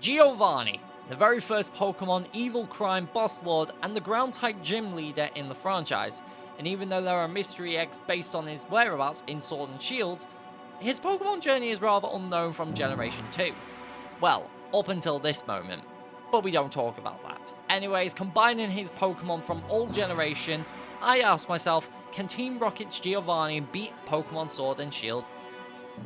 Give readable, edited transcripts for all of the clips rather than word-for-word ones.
Giovanni, the very first Pokemon evil crime boss lord and the ground-type gym leader in the franchise, and even though there are mystery eggs based on his whereabouts in Sword and Shield, his Pokemon journey is rather unknown from Generation 2. Well, up until this moment, but we don't talk about that. Anyways, combining his Pokemon from old generation, I asked myself, can Team Rocket's Giovanni beat Pokemon Sword and Shield?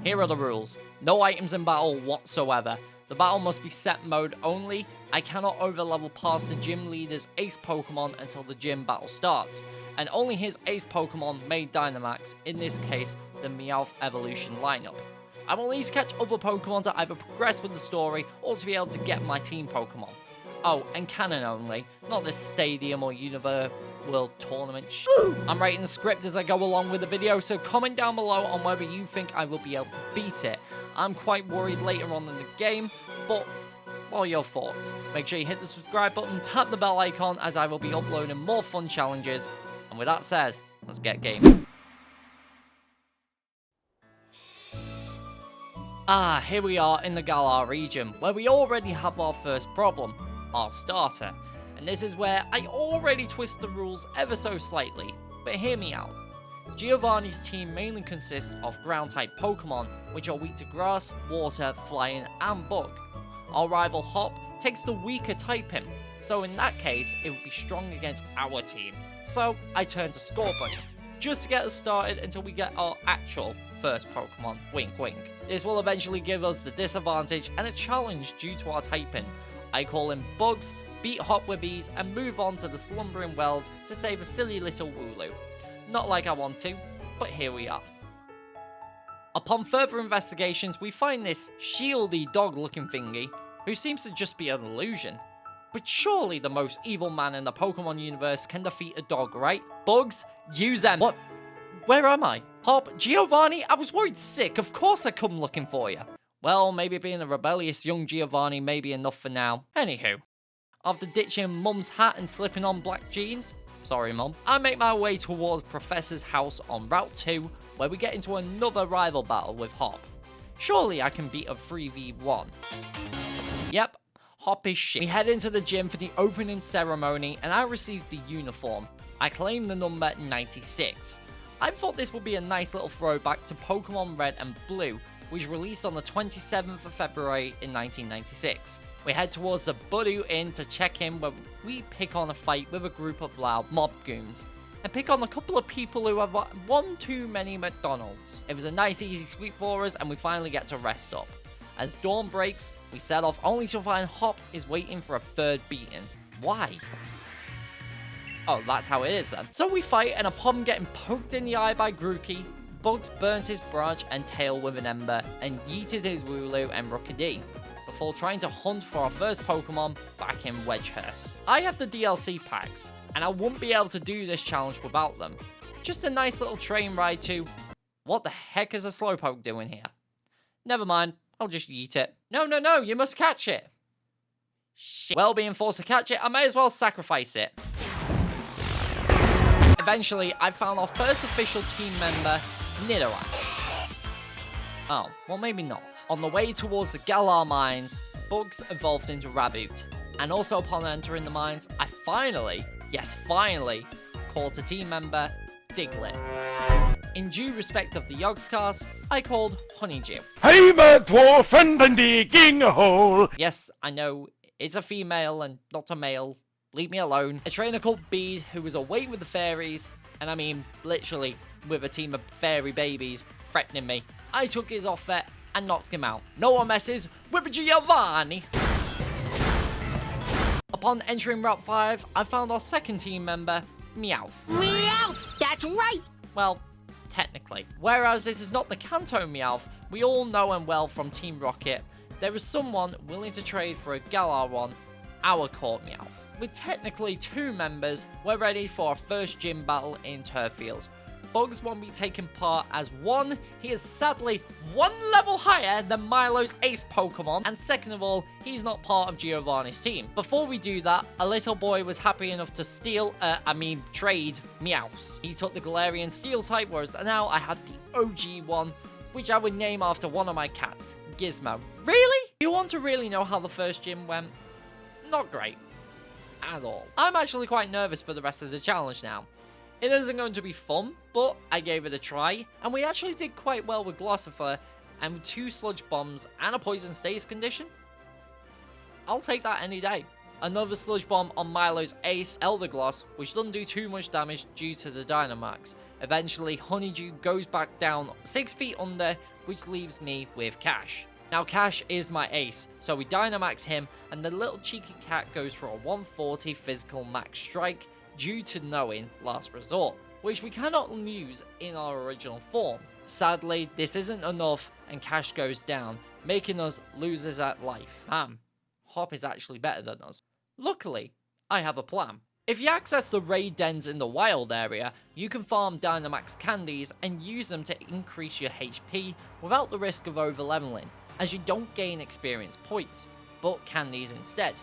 Here are the rules. No items in battle whatsoever. The battle must be set mode only. I cannot overlevel past the gym leader's ace Pokemon until the gym battle starts, and only his ace Pokemon may Dynamax, in this case, the Meowth evolution lineup. I will at least catch other Pokemon to either progress with the story or to be able to get my team Pokemon. Oh, and canon only, not this Stadium or Universe World Tournament I'm writing the script as I go along with the video, so comment down below on whether you think I will be able to beat it. I'm quite worried later on in the game, but what are your thoughts? Make sure you hit the subscribe button, tap the bell icon, as I will be uploading more fun challenges. And with that said, let's get gaming. Here we are in the Galar region, where we already have our first problem, our starter. And this is where I already twist the rules ever so slightly, but hear me out. Giovanni's team mainly consists of ground-type Pokemon, which are weak to grass, water, flying, and bug. Our rival Hop takes the weaker typing, so in that case, it would be strong against our team. So I turn to Scorbunny, just to get us started until we get our actual first Pokemon, wink wink. This will eventually give us the disadvantage and a challenge due to our typing. I call in Bugs, beat Hop with ease, and move on to the Slumbering World to save a silly little Wooloo. Not like I want to, but here we are. Upon further investigations, we find this shieldy dog looking thingy, who seems to just be an illusion. But surely the most evil man in the Pokemon universe can defeat a dog, right? Bugs, use them. What? Where am I? Hop, Giovanni, I was worried sick, of course I come looking for you. Well, maybe being a rebellious young Giovanni may be enough for now. Anywho, after ditching Mum's hat and slipping on black jeans, sorry Mum, I make my way towards Professor's house on Route 2, where we get into another rival battle with Hop. Surely I can beat a 3v1. Yep, Hop is shit. We head into the gym for the opening ceremony, and I received the uniform. I claim the number 96. I thought this would be a nice little throwback to Pokemon Red and Blue, which released on the 27th of February in 1996. We head towards the Budu Inn to check in, where we pick on a fight with a group of loud mob goons, and pick on a couple of people who have one too many McDonald's. It was a nice easy sweep for us, and we finally get to rest up. As dawn breaks, we set off only to find Hop is waiting for a third beating. Why? Oh, that's how it is then. So we fight, and upon getting poked in the eye by Grookey, Bugs burnt his branch and tail with an ember, and yeeted his Wooloo and Rookidee, before trying to hunt for our first Pokemon back in Wedgehurst. I have the DLC packs, and I wouldn't be able to do this challenge without them. Just a nice little train ride to... What the heck is a Slowpoke doing here? Never mind, I'll just yeet it. No, you must catch it. Shit. Well, being forced to catch it, I may as well sacrifice it. Eventually, I found our first official team member, Nidoran. Oh, well maybe not. On the way towards the Galar mines, Bugs evolved into Raboot. And also upon entering the mines, I finally, yes finally, called a team member, Diglett. In due respect of the Yogscast, I called Honeydew. I'm a dwarf and I'm digging a hole. Yes, I know, it's a female and not a male. Leave me alone. A trainer called Bede, who was away with the fairies, and I mean, literally, with a team of fairy babies threatening me. I took his offer and knocked him out. No one messes with Giovanni. Upon entering Route 5, I found our second team member, Meowth. Meowth, that's right. Well, technically. Whereas this is not the Kanto Meowth we all know and well from Team Rocket, there is someone willing to trade for a Galar one, our Court Meowth. With technically two members, we're ready for our first gym battle in Turfield. Bugs won't be taking part as one, he is sadly one level higher than Milo's ace Pokemon, and second of all, he's not part of Giovanni's team. Before we do that, a little boy was happy enough to trade Meowths. He took the Galarian Steel type, whereas now I have the OG one, which I would name after one of my cats, Gizmo. Really? You you want to really know how the first gym went? Not great. At all. I'm actually quite nervous for the rest of the challenge now. It isn't going to be fun, but I gave it a try, and we actually did quite well with Glossifer, and with 2 sludge bombs and a poison stays condition. I'll take that any day. Another sludge bomb on Milo's ace, Elder Gloss, which doesn't do too much damage due to the Dynamax. Eventually, Honeydew goes back down 6 feet under, which leaves me with Cash. Now Cash is my ace, so we Dynamax him, and the little cheeky cat goes for a 140 physical max strike due to knowing Last Resort, which we cannot use in our original form. Sadly, this isn't enough, and Cash goes down, making us losers at life. Hop is actually better than us. Luckily, I have a plan. If you access the raid dens in the wild area, you can farm Dynamax candies and use them to increase your HP without the risk of over-leveling, as you don't gain experience points, but candies instead.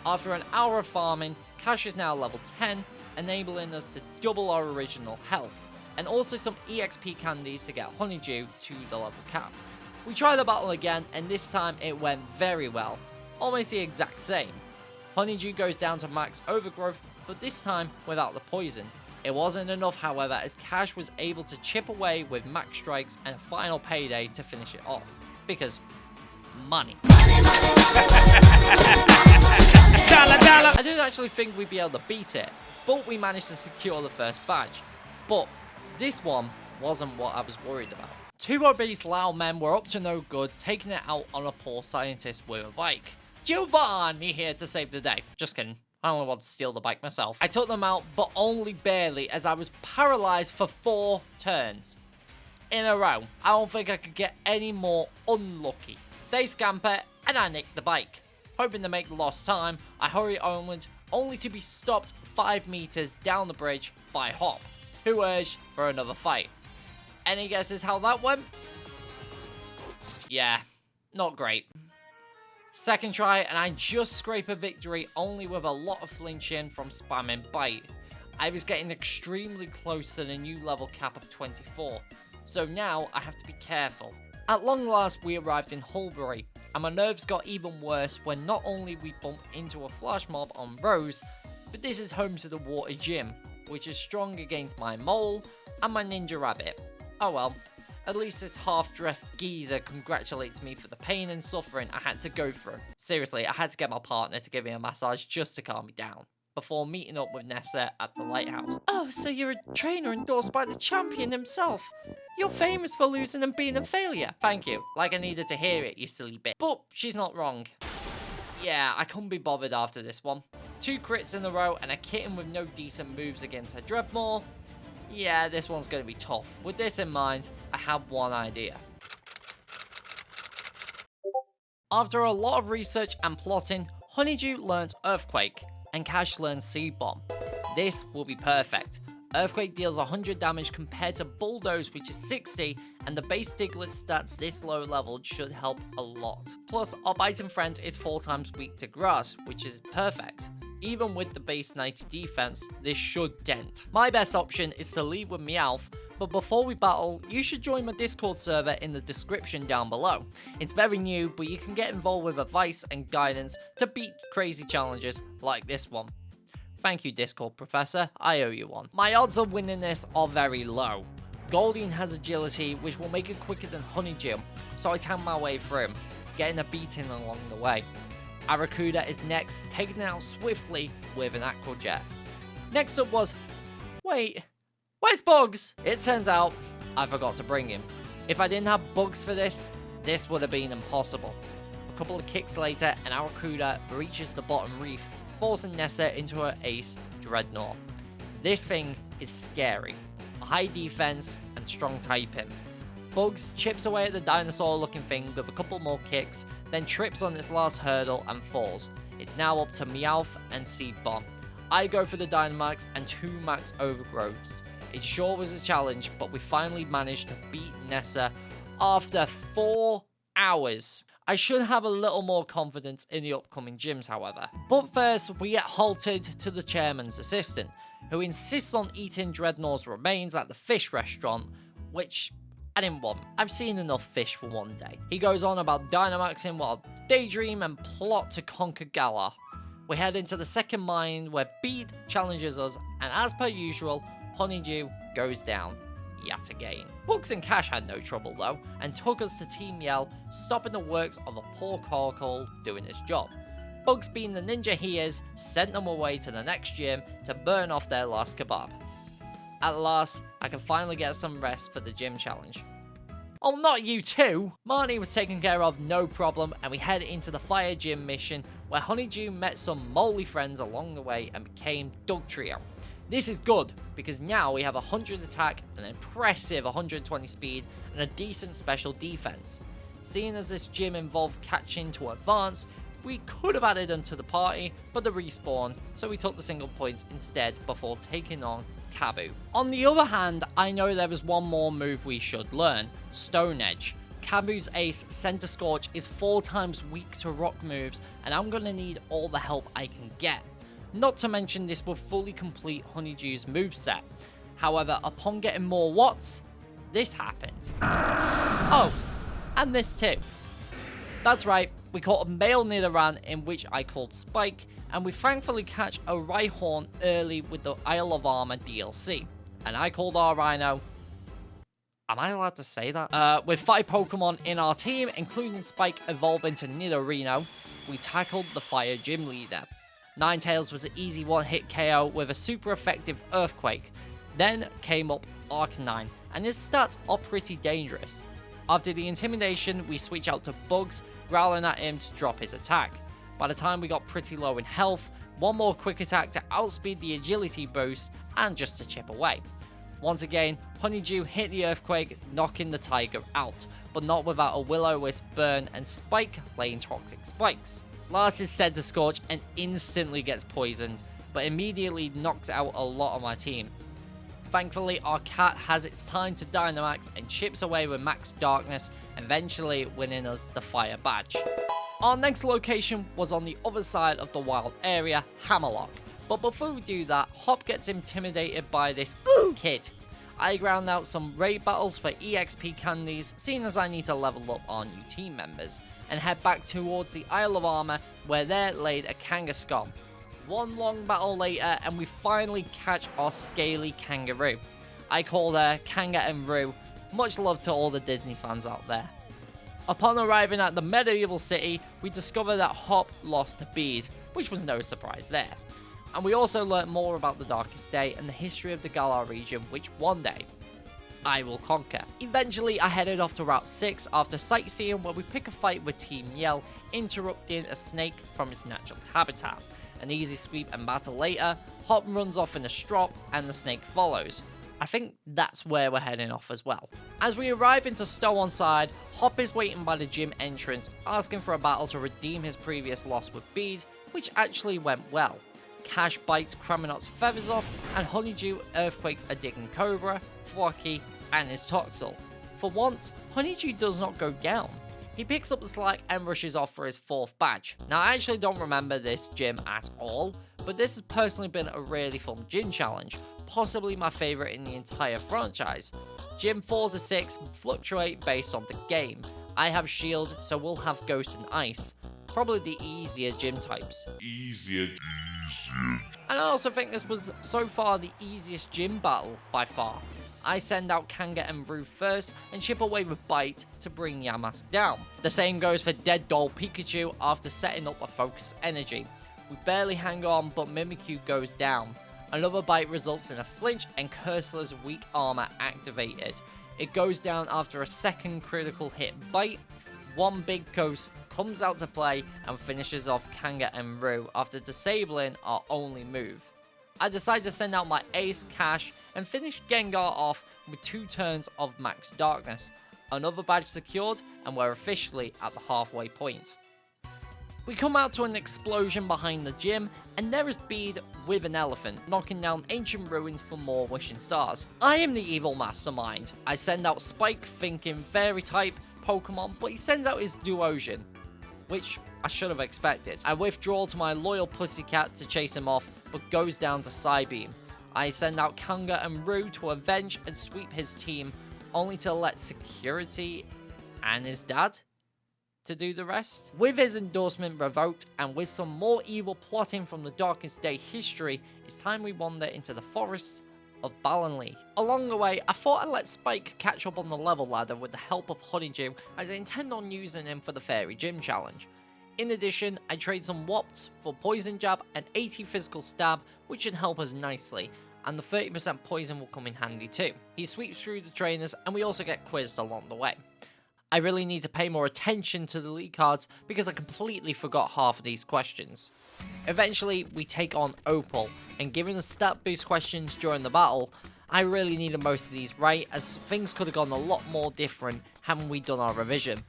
After an hour of farming, Cash is now level 10, enabling us to double our original health, and also some EXP candies to get Honeydew to the level cap. We tried the battle again, and this time it went very well, almost the exact same. Honeydew goes down to max overgrowth, but this time without the poison. It wasn't enough, however, as Cash was able to chip away with max strikes and a final payday to finish it off. Because money. I didn't actually think we'd be able to beat it, but we managed to secure the first badge. But this one wasn't what I was worried about. 2 obese loud men were up to no good, taking it out on a poor scientist with a bike. Giovanni here to save the day. Just kidding. I only want to steal the bike myself. I took them out, but only barely, as I was paralyzed for 4 turns in a row. I don't think I could get any more unlucky. They scamper, and I nick the bike. Hoping to make the lost time, I hurry onward, only to be stopped 5 meters down the bridge by Hop, who urged for another fight. Any guesses how that went? Yeah, not great. Second try, and I just scrape a victory, only with a lot of flinching from spamming Bite. I was getting extremely close to the new level cap of 24, so now I have to be careful. At long last, we arrived in Hullbury, and my nerves got even worse when not only we bumped into a flash mob on Rose, but this is home to the water gym, which is strong against my mole and my ninja rabbit. Oh well. At least this half-dressed geezer congratulates me for the pain and suffering I had to go through. Seriously, I had to get my partner to give me a massage just to calm me down, before meeting up with Nessa at the lighthouse. Oh, so you're a trainer endorsed by the champion himself. You're famous for losing and being a failure. Thank you. Like I needed to hear it, you silly bitch. But she's not wrong. Yeah, I couldn't be bothered after this one. 2 crits in a row and a kitten with no decent moves against her Dreadmore. Yeah, this one's going to be tough. With this in mind, I have one idea. After a lot of research and plotting, Honeydew learns Earthquake, and Cash learns Seed Bomb. This will be perfect. Earthquake deals 100 damage compared to Bulldoze, which is 60, and the base Diglett stats this low level should help a lot. Plus, our biting friend is 4 times weak to Grass, which is perfect. Even with the base 90 defense, this should dent. My best option is to leave with Meowth, but before we battle, you should join my Discord server in the description down below. It's very new, but you can get involved with advice and guidance to beat crazy challenges like this one. Thank you, Discord Professor, I owe you one. My odds of winning this are very low. Goldeen has agility, which will make it quicker than Honeydew, so I tank my way through, getting a beating along the way. Arrokuda is next, taking it out swiftly with an Aqua Jet. Next up was... wait, where's Bugs? It turns out I forgot to bring him. If I didn't have Bugs for this would have been impossible. A couple of kicks later, and Arrokuda reaches the bottom reef, forcing Nessa into her ace, Dreadnought. This thing is scary. A high defense and strong typing. Bugs chips away at the dinosaur-looking thing with a couple more kicks, then trips on its last hurdle and falls. It's now up to Meowth and Seed Bomb. I go for the Dynamax and 2 max overgrowths. It sure was a challenge, but we finally managed to beat Nessa after 4 hours. I should have a little more confidence in the upcoming gyms, however. But first, we get halted to the chairman's assistant, who insists on eating Dreadnought's remains at the fish restaurant, which I didn't want. I've seen enough fish for one day. He goes on about Dynamaxing while daydream and plot to conquer Galar. We head into the second mine where Bede challenges us, and as per usual, Honeydew goes down yet again. Bugs and Cash had no trouble though, and took us to Team Yell, stopping the works of a poor Corkle doing his job. Bugs, being the ninja he is, sent them away to the next gym to burn off their last kebab. At last, I can finally get some rest for the gym challenge. Oh, not you too! Marnie was taken care of no problem, and we head into the fire gym mission where Honeydew met some moly friends along the way and became Doug Trio. This is good, because now we have 100 attack, an impressive 120 speed, and a decent special defense. Seeing as this gym involved catching to advance, we could have added them to the party, but they respawn, so we took the single points instead before taking on Kabu. On the other hand, I know there was one more move we should learn, Stone Edge. Kabu's ace, Center Scorch, is 4 times weak to rock moves, and I'm gonna need all the help I can get. Not to mention this will fully complete Honeydew's moveset. However, upon getting more watts, this happened. Oh, and this too. That's right, we caught a male Nidoran in which I called Spike, and we thankfully catch a Raihan early with the Isle of Armor DLC. And I called our Rhino... Am I allowed to say that? With 5 Pokemon in our team, including Spike evolving to Nidorino, we tackled the Fire Gym Leader. Ninetales was an easy one-hit KO with a super effective Earthquake. Then came up Arcanine, and his stats are pretty dangerous. After the intimidation, we switch out to Bugs, growling at him to drop his attack. By the time we got pretty low in health, one more quick attack to outspeed the agility boost, and just to chip away. Once again, Honeydew hit the Earthquake, knocking the Tiger out, but not without a Will-O-Wisp burn and Spike laying toxic spikes. Last is Center Scorch and instantly gets poisoned, but immediately knocks out a lot of my team. Thankfully, our cat has its time to Dynamax and chips away with Max Darkness, eventually winning us the Fire Badge. Our next location was on the other side of the wild area, Hammerlock. But before we do that, Hop gets intimidated by this kid. I ground out some raid battles for EXP candies, seeing as I need to level up our new team members, and head back towards the Isle of Armor, where there laid a Kangaskhan. One long battle later, and we finally catch our scaly kangaroo. I call her Kanga and Roo. Much love to all the Disney fans out there. Upon arriving at the medieval city, we discover that Hop lost to Bede, which was no surprise there. And we also learnt more about the Darkest Day and the history of the Galar region, which one day I will conquer. Eventually, I headed off to Route 6 after sightseeing, where we pick a fight with Team Yell, interrupting a snake from its natural habitat. An easy sweep and battle later, Hop runs off in a strop and the snake follows. I think that's where we're heading off as well. As we arrive into Stow-on-Side, Hop is waiting by the gym entrance, asking for a battle to redeem his previous loss with Bede, which actually went well. Cash bites Craminot's feathers off, and Honeydew earthquakes a Digging Cobra, Flocky, and his Toxel. For once, Honeydew does not go down. He picks up the slack and rushes off for his 4th badge. Now, I actually don't remember this gym at all, but this has personally been a really fun gym challenge, possibly my favourite in the entire franchise. Gym 4 to 6 fluctuate based on the game. I have Shield, so we'll have Ghost and Ice. Probably the easier gym types. And I also think this was so far the easiest gym battle by far. I send out Kanga and Roo first and chip away with Bite to bring Yamask down. The same goes for Dead Doll Pikachu after setting up a Focus Energy. We barely hang on, but Mimikyu goes down. Another bite results in a flinch and Cursler's weak armor activated. It goes down after a second critical hit bite. One big ghost comes out to play and finishes off Kanga and Roo after disabling our only move. I decide to send out my ace Cash and finish Gengar off with 2 turns of Max Darkness. Another badge secured, and we're officially at the halfway point. We come out to an explosion behind the gym, and there is Bede with an elephant, knocking down ancient ruins for more wishing stars. I am the evil mastermind. I send out Spike thinking fairy type Pokemon, but he sends out his Duosion, which I should have expected. I withdraw to my loyal pussycat to chase him off, but goes down to Psybeam. I send out Kanga and Roo to avenge and sweep his team, only to let security and his dad to do the rest. With his endorsement revoked and with some more evil plotting from the Darkest Day history, it's time we wander into the forests of Ballonlea. Along the way, I thought I'd let Spike catch up on the level ladder with the help of Honeydew, as I intend on using him for the Fairy Gym Challenge. In addition, I trade some Wops for Poison Jab and 80 Physical Stab, which should help us nicely, and the 30% poison will come in handy too. He sweeps through the trainers and we also get quizzed along the way. I really need to pay more attention to the league cards because I completely forgot half of these questions. Eventually, we take on Opal, and given the stat boost questions during the battle, I really needed most of these right, as things could have gone a lot more different hadn't we done our revision.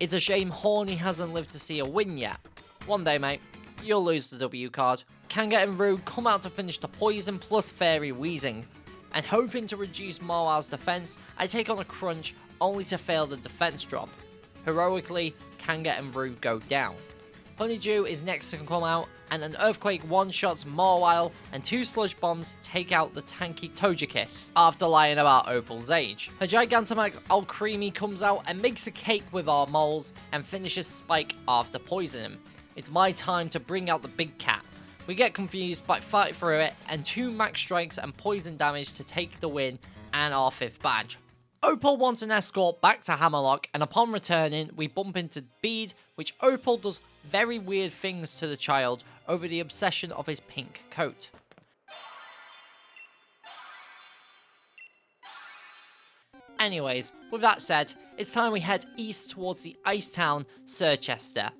It's a shame Horny hasn't lived to see a win yet. One day, mate, you'll lose the W card. Kanga and Rue come out to finish the poison plus fairy wheezing, and hoping to reduce Marwal's defense, I take on a crunch only to fail the defense drop. Heroically, Kanga and Rue go down. Honeydew is next to come out, and an earthquake one-shots Marwal, and 2 sludge bombs take out the tanky Togekiss after lying about Opal's age. Her Gigantamax Alcremie comes out and makes a cake with our moles and finishes Spike after poisoning him. It's my time to bring out the big cat. We get confused but fight through it, and 2 max strikes and poison damage to take the win and our 5th badge. Opal wants an escort back to Hammerlock, and upon returning, we bump into Bede, which Opal does very weird things to the child over the obsession of his pink coat. Anyways, with that said, it's time we head east towards the ice town, Circhester.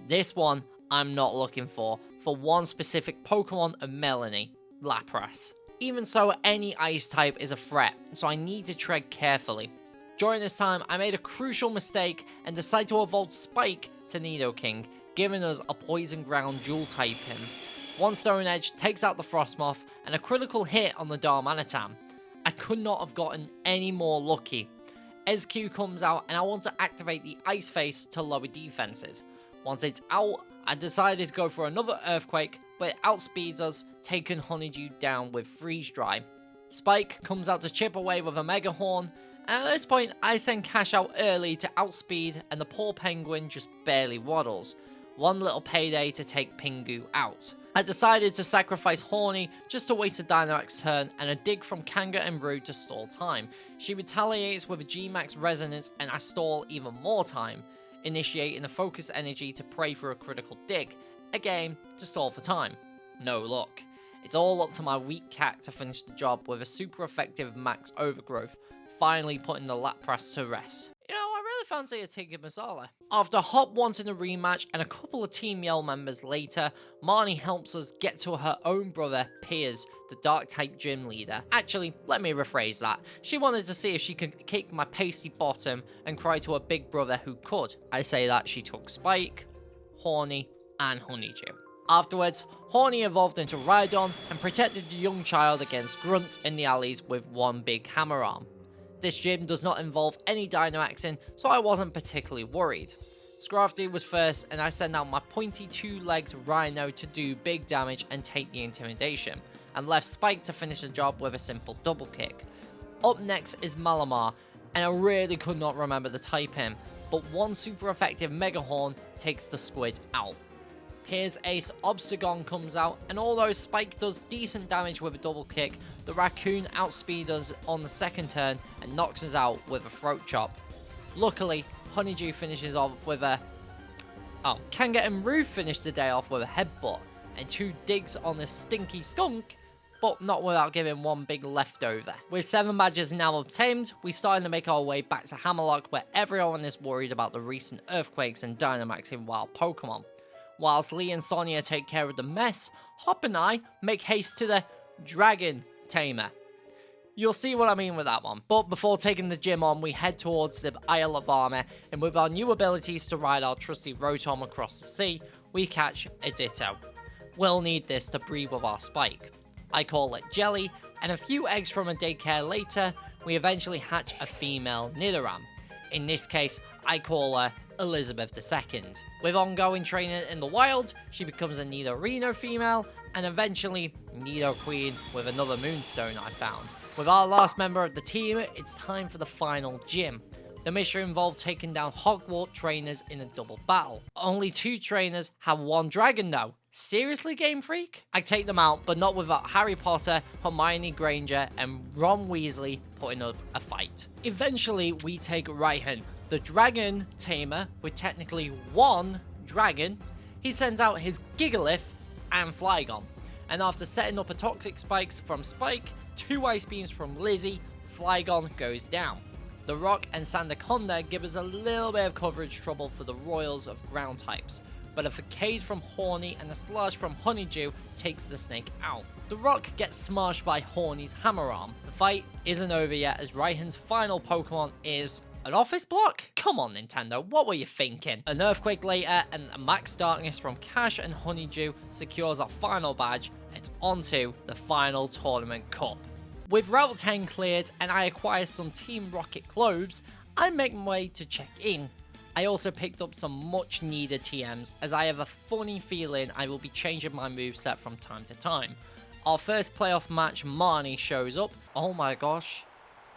This one I'm not looking for one specific Pokemon of Melanie, Lapras. Even so, any ice type is a threat, so I need to tread carefully. During this time, I made a crucial mistake and decided to evolve Spike to Nidoking, giving us a Poison Ground dual type him. One Stone Edge takes out the Frostmoth, and a critical hit on the Darmanitan. I could not have gotten any more lucky. SQ comes out, and I want to activate the Ice Face to lower defenses. Once it's out, I decided to go for another Earthquake, but it outspeeds us, taking Honeydew down with Freeze Dry. Spike comes out to chip away with a Mega Horn, and at this point I send Cash out early to outspeed, and the poor penguin just barely waddles. One little payday to take Pingu out. I decided to sacrifice Horny just to waste a Dynamax turn and a dig from Kanga and Rue to stall time. She retaliates with a G-Max Resonance and I stall even more time, initiating the Focus Energy to pray for a critical dig. Again, to stall for time. No luck. It's all up to my weak cat to finish the job with a super effective Max Overgrowth, finally putting the Lapras to rest. You know, I really fancy a Tigger Masala. After Hop wanting a rematch and a couple of Team Yell members later, Marnie helps us get to her own brother, Piers, the Dark-type gym leader. Actually, let me rephrase that. She wanted to see if she could kick my pasty bottom and cry to her big brother who could. I say that she took Spike, Horny, and Honeydew. Afterwards, Horny evolved into Rhydon and protected the young child against grunts in the alleys with one big hammer arm. This gym does not involve any Dynamaxing, so I wasn't particularly worried. Scrafty was first, and I sent out my pointy 2-legged Rhino to do big damage and take the intimidation, and left Spike to finish the job with a simple double kick. Up next is Malamar, and I really could not remember the type him, but one super effective Mega Horn takes the squid out. Piers Ace Obstagon comes out, and although Spike does decent damage with a double kick, the Raccoon outspeeds us on the second turn and knocks us out with a Throat Chop. Luckily, Honeydew finishes off with a... Kanga and Rue finish the day off with a Headbutt, and 2 digs on the stinky skunk, but not without giving one big leftover. With 7 badges now obtained, we starting to make our way back to Hammerlock, where everyone is worried about the recent earthquakes and Dynamaxing wild Pokemon. Whilst Lee and Sonia take care of the mess, Hop and I make haste to the Dragon Tamer. You'll see what I mean with that one. But before taking the gym on, we head towards the Isle of Armor, and with our new abilities to ride our trusty Rotom across the sea, we catch a Ditto. We'll need this to breed with our Spike. I call it Jelly, and a few eggs from a daycare later, we eventually hatch a female Nidoran. In this case, I call her Elizabeth II. With ongoing training in the wild, she becomes a Nidorino female, and eventually Nidoqueen with another Moonstone I found. With our last member of the team, it's time for the final gym. The mission involved taking down Hogwarts trainers in a double battle. Only 2 trainers have 1 dragon though. Seriously, Game Freak? I take them out, but not without Harry Potter, Hermione Granger, and Ron Weasley putting up a fight. Eventually, we take Raihan, the dragon tamer with technically 1 dragon. He sends out his Gigalith and Flygon. And after setting up a Toxic Spikes from Spike, 2 Ice Beams from Lizzie, Flygon goes down. The Rock and Sandaconda give us a little bit of coverage trouble for the Royals of ground types, but a Facade from Horny and a Slush from Honeydew takes the snake out. The Rock gets smashed by Horny's Hammer Arm. The fight isn't over yet as Raihan's final Pokemon is an Office Block? Come on Nintendo, what were you thinking? An Earthquake later and a Max Darkness from Cash and Honeydew secures our final badge and it's onto the final Tournament Cup. With Route 10 cleared and I acquire some Team Rocket globes, I make my way to check in. I also picked up some much needed TMs as I have a funny feeling I will be changing my moveset from time to time. Our first playoff match, Marnie shows up. Oh my gosh,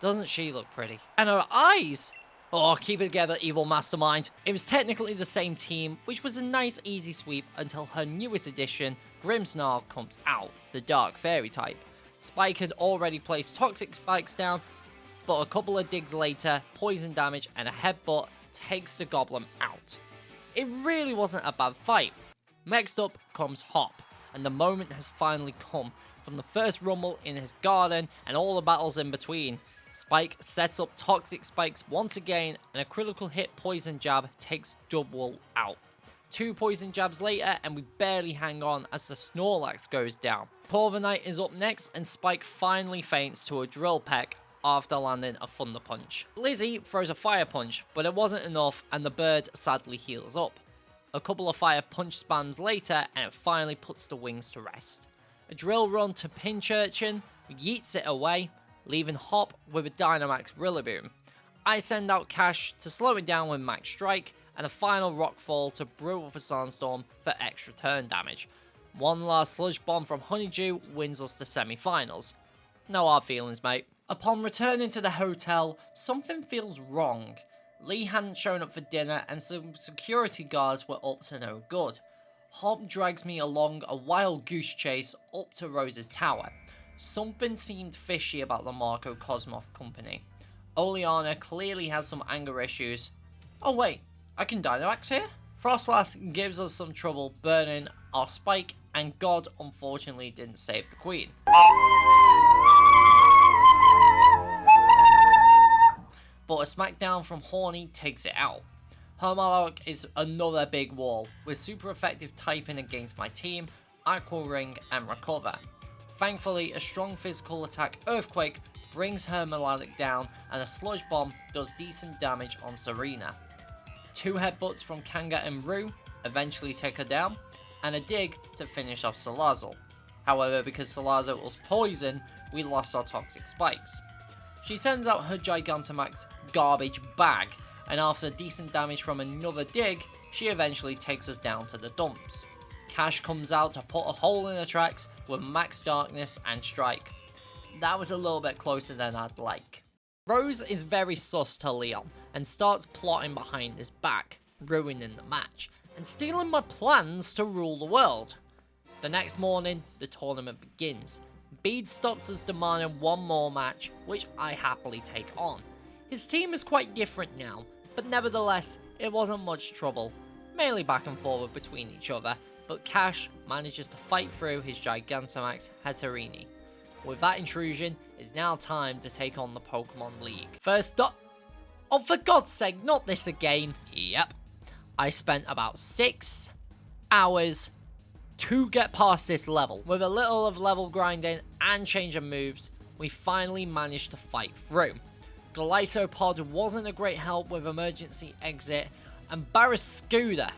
doesn't she look pretty? And her eyes! Oh, keep it together, evil mastermind. It was technically the same team, which was a nice easy sweep until her newest addition, Grimmsnarl, comes out, the Dark Fairy type. Spike had already placed Toxic Spikes down, but a couple of digs later, poison damage and a headbutt takes the Goblin out. It really wasn't a bad fight. Next up comes Hop, and the moment has finally come. From the first rumble in his garden and all the battles in between, Spike sets up Toxic Spikes once again, and a critical hit poison jab takes Dubwool out. 2 poison jabs later and we barely hang on as the Snorlax goes down. Corviknight is up next and Spike finally faints to a Drill Peck after landing a Thunder Punch. Lizzie throws a Fire Punch, but it wasn't enough and the bird sadly heals up. A couple of Fire Punch spams later and it finally puts the wings to rest. A Drill Run to Pinchurchin yeets it away, leaving Hop with a Dynamax Rillaboom. I send out Cash to slow it down with Max Strike, and a final Rockfall to brew up a Sandstorm for extra turn damage. One last Sludge Bomb from Honeydew wins us the semi-finals. No hard feelings, mate. Upon returning to the hotel, something feels wrong. Lee hadn't shown up for dinner and some security guards were up to no good. Hop drags me along a wild goose chase up to Rose's tower. Something seemed fishy about the Marco Cosmoth company. Oleana clearly has some anger issues. Oh wait, I can Dynamax here? Frostlass gives us some trouble burning our Spike, and God unfortunately didn't save the Queen. But a smackdown from Horny takes it out. Hermalock is another big wall, with super effective typing against my team, Aqua Ring and Recover. Thankfully, a strong physical attack Earthquake brings Hermalock down, and a Sludge Bomb does decent damage on Serena. 2 headbutts from Kanga and Rue eventually take her down, and a dig to finish off Salazzle. However, because Salazzle was poison, we lost our Toxic Spikes. She sends out her Gigantamax garbage bag, and after decent damage from another dig, she eventually takes us down to the dumps. Cash comes out to put a hole in the tracks with Max Darkness and Strike. That was a little bit closer than I'd like. Rose is very sus to Leon and starts plotting behind his back, ruining the match, and stealing my plans to rule the world. The next morning, the tournament begins. Bede stops us demanding one more match, which I happily take on. His team is quite different now, but nevertheless, it wasn't much trouble, mainly back and forward between each other, but Cash manages to fight through his Gigantamax Hatterini. With that intrusion, it's now time to take on the Pokemon League. First up, oh for God's sake, not this again. Yep, I spent about 6 hours to get past this level. With a little of level grinding and change of moves, we finally managed to fight through. Gliscopod wasn't a great help with emergency exit, and Barraskewda,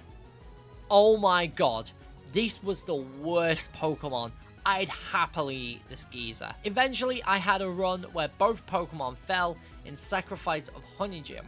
oh my god, this was the worst Pokemon. I'd happily eat this geezer. Eventually, I had a run where both Pokemon fell in sacrifice of Honeydew.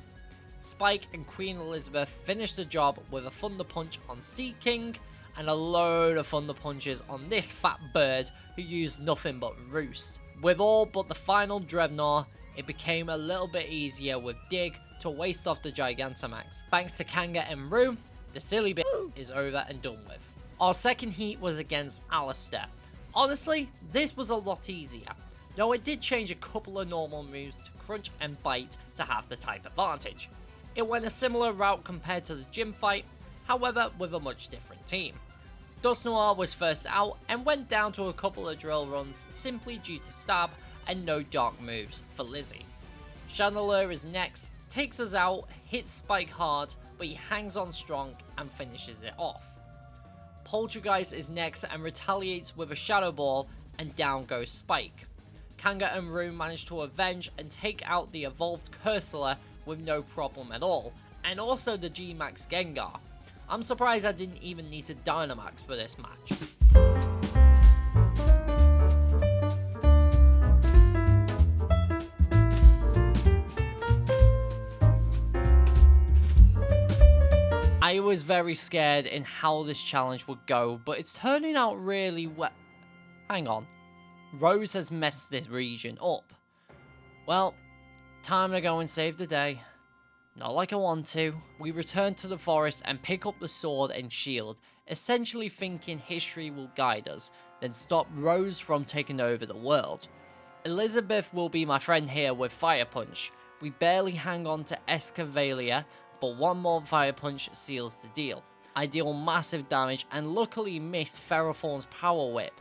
Spike and Queen Elizabeth finished the job with a Thunder Punch on Sea King, and a load of Thunder Punches on this fat bird who used nothing but Roost. With all but the final Dreadnought, it became a little bit easier with Dig to waste off the Gigantamax. Thanks to Kanga and Rue, the silly bit is over and done with. Our second heat was against Alistair. Honestly, this was a lot easier. Though it did change a couple of normal moves to Crunch and Bite to have the type advantage. It went a similar route compared to the gym fight, however with a much different team. Dusknoir was first out and went down to a couple of drill runs simply due to stab and no dark moves for Lizzie. Chandelier is next, takes us out, hits Spike hard, but he hangs on strong and finishes it off. Poltergeist is next and retaliates with a Shadow Ball, and down goes Spike. Kanga and Rue manage to avenge and take out the evolved Cursor with no problem at all, and also the G-Max Gengar. I'm surprised I didn't even need to Dynamax for this match. I was very scared in how this challenge would go, but it's turning out really well. Hang on. Rose has messed this region up. Well, time to go and save the day. Not like I want to. We return to the forest and pick up the sword and shield, essentially thinking history will guide us, then stop Rose from taking over the world. Elizabeth will be my friend here with Fire Punch. We barely hang on to Escavalia, but one more Fire Punch seals the deal. I deal massive damage and luckily miss Ferrothorn's Power Whip.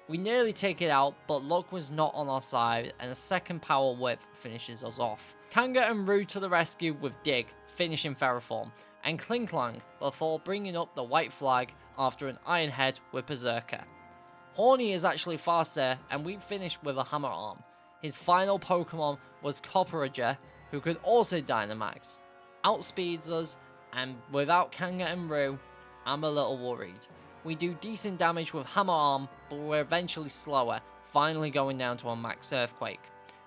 We nearly take it out, but luck was not on our side, and a second Power Whip finishes us off. Kanga and Rue to the rescue with Dig, finishing Ferrothorn, and Klinklang before bringing up the white flag after an Iron Head with Berserker. Horny is actually faster, and we finished with a Hammer Arm. His final Pokemon was Copperager, who could also Dynamax. Outspeeds us, and without Kanga and Rue, I'm a little worried. We do decent damage with Hammer Arm, but we're eventually slower, finally going down to a Max Earthquake.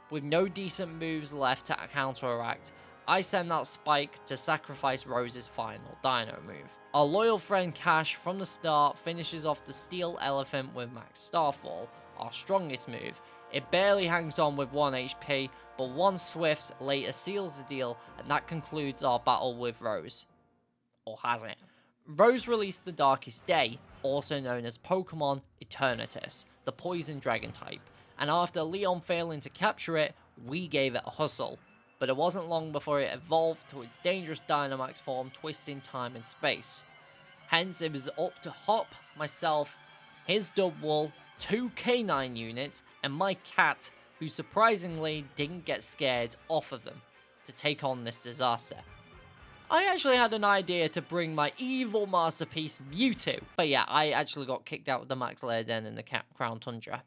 With no decent moves left to counteract, I send out Spike to sacrifice Rose's final Dino move. Our loyal friend Cash from the start finishes off the Steel Elephant with Max Starfall, our strongest move. It barely hangs on with 1 HP, but one Swift later seals the deal, and that concludes our battle with Rose. Or has it? Rose released the Darkest Day, also known as Pokemon Eternatus, the Poison Dragon type, and after Leon failing to capture it, we gave it a hustle. But it wasn't long before it evolved to its dangerous Dynamax form, twisting time and space. Hence, it was up to Hop, myself, his Dubwool, 2 K9 units, and my cat, who surprisingly didn't get scared off of them, to take on this disaster. I actually had an idea to bring my evil masterpiece Mewtwo, but yeah, I actually got kicked out of the Max Lair Den in the Crown Tundra.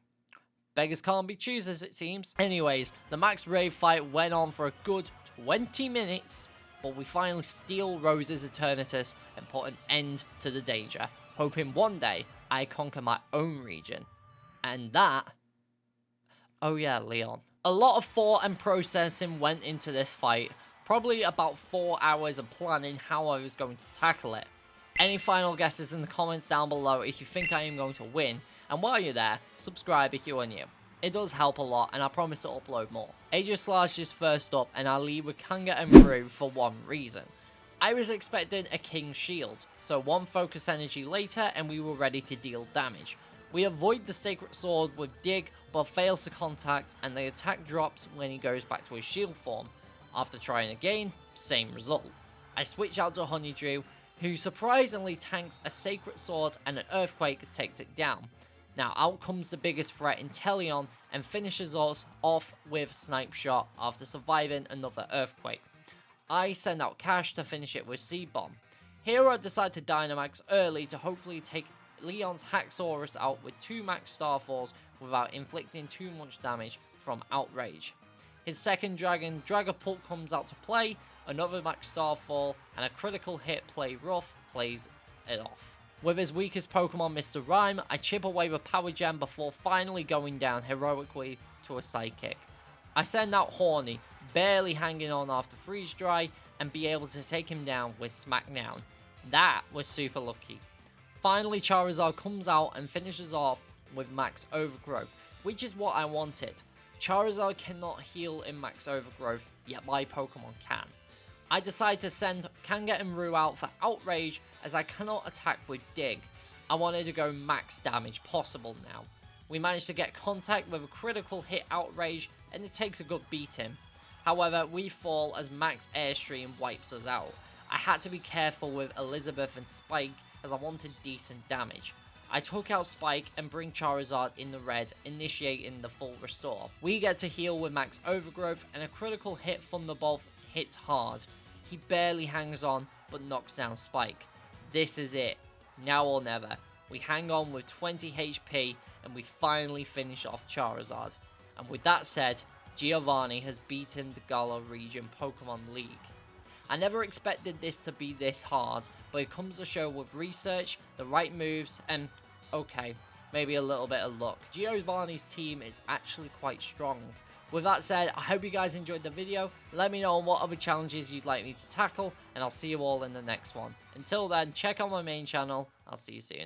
Beggars can't be choosers, it seems. Anyways, the Max Rave fight went on for a good 20 minutes, but we finally steal Rose's Eternatus and put an end to the danger, hoping one day I conquer my own region. And that... oh yeah, Leon. A lot of thought and processing went into this fight, probably about 4 hours of planning how I was going to tackle it. Any final guesses in the comments down below if you think I am going to win, and while you're there, subscribe if you are new. It does help a lot, and I promise to upload more. Aegislash is first up, and I'll lead with Kanga and Rue for one reason. I was expecting a King's Shield, so one focus energy later and we were ready to deal damage. We avoid the Sacred Sword with Dig, but fails to contact, and the attack drops when he goes back to his shield form. After trying again, same result. I switch out to Honeydew, who surprisingly tanks a Sacred Sword and an Earthquake takes it down. Now out comes the biggest threat in Teleon and finishes us off with Snipe Shot after surviving another Earthquake. I send out Cash to finish it with Seed Bomb. Here I decide to Dynamax early to hopefully take Leon's Haxorus out with 2 Max Starfalls without inflicting too much damage from Outrage. His second dragon, Dragapult, comes out to play, another Max Starfall, and a critical hit play rough plays it off. With his weakest Pokemon, Mr. Rhyme, I chip away with Power Gem before finally going down heroically to a Psychic. I send out Horny, barely hanging on after Freeze Dry, and be able to take him down with Smackdown. That was super lucky. Finally, Charizard comes out and finishes off with Max Overgrowth, which is what I wanted. Charizard cannot heal in Max Overgrowth, yet my Pokemon can. I decide to send Kanga and Roo out for Outrage as I cannot attack with Dig. I wanted to go max damage possible now. We managed to get contact with a critical hit Outrage and it takes a good beating. However, we fall as Max Airstream wipes us out. I had to be careful with Elizabeth and Spike as I wanted decent damage. I took out Spike and bring Charizard in the red, initiating the full restore. We get to heal with Max Overgrowth and a critical hit Thunderbolt hits hard. He barely hangs on but knocks down Spike. This is it. Now or never. We hang on with 20 HP and we finally finish off Charizard. And with that said, Giovanni has beaten the Galar region Pokemon League. I never expected this to be this hard, but it comes to show with research, the right moves, and okay, maybe a little bit of luck. Giovanni's team is actually quite strong. With that said, I hope you guys enjoyed the video. Let me know on what other challenges you'd like me to tackle, and I'll see you all in the next one. Until then, check out my main channel. I'll see you soon.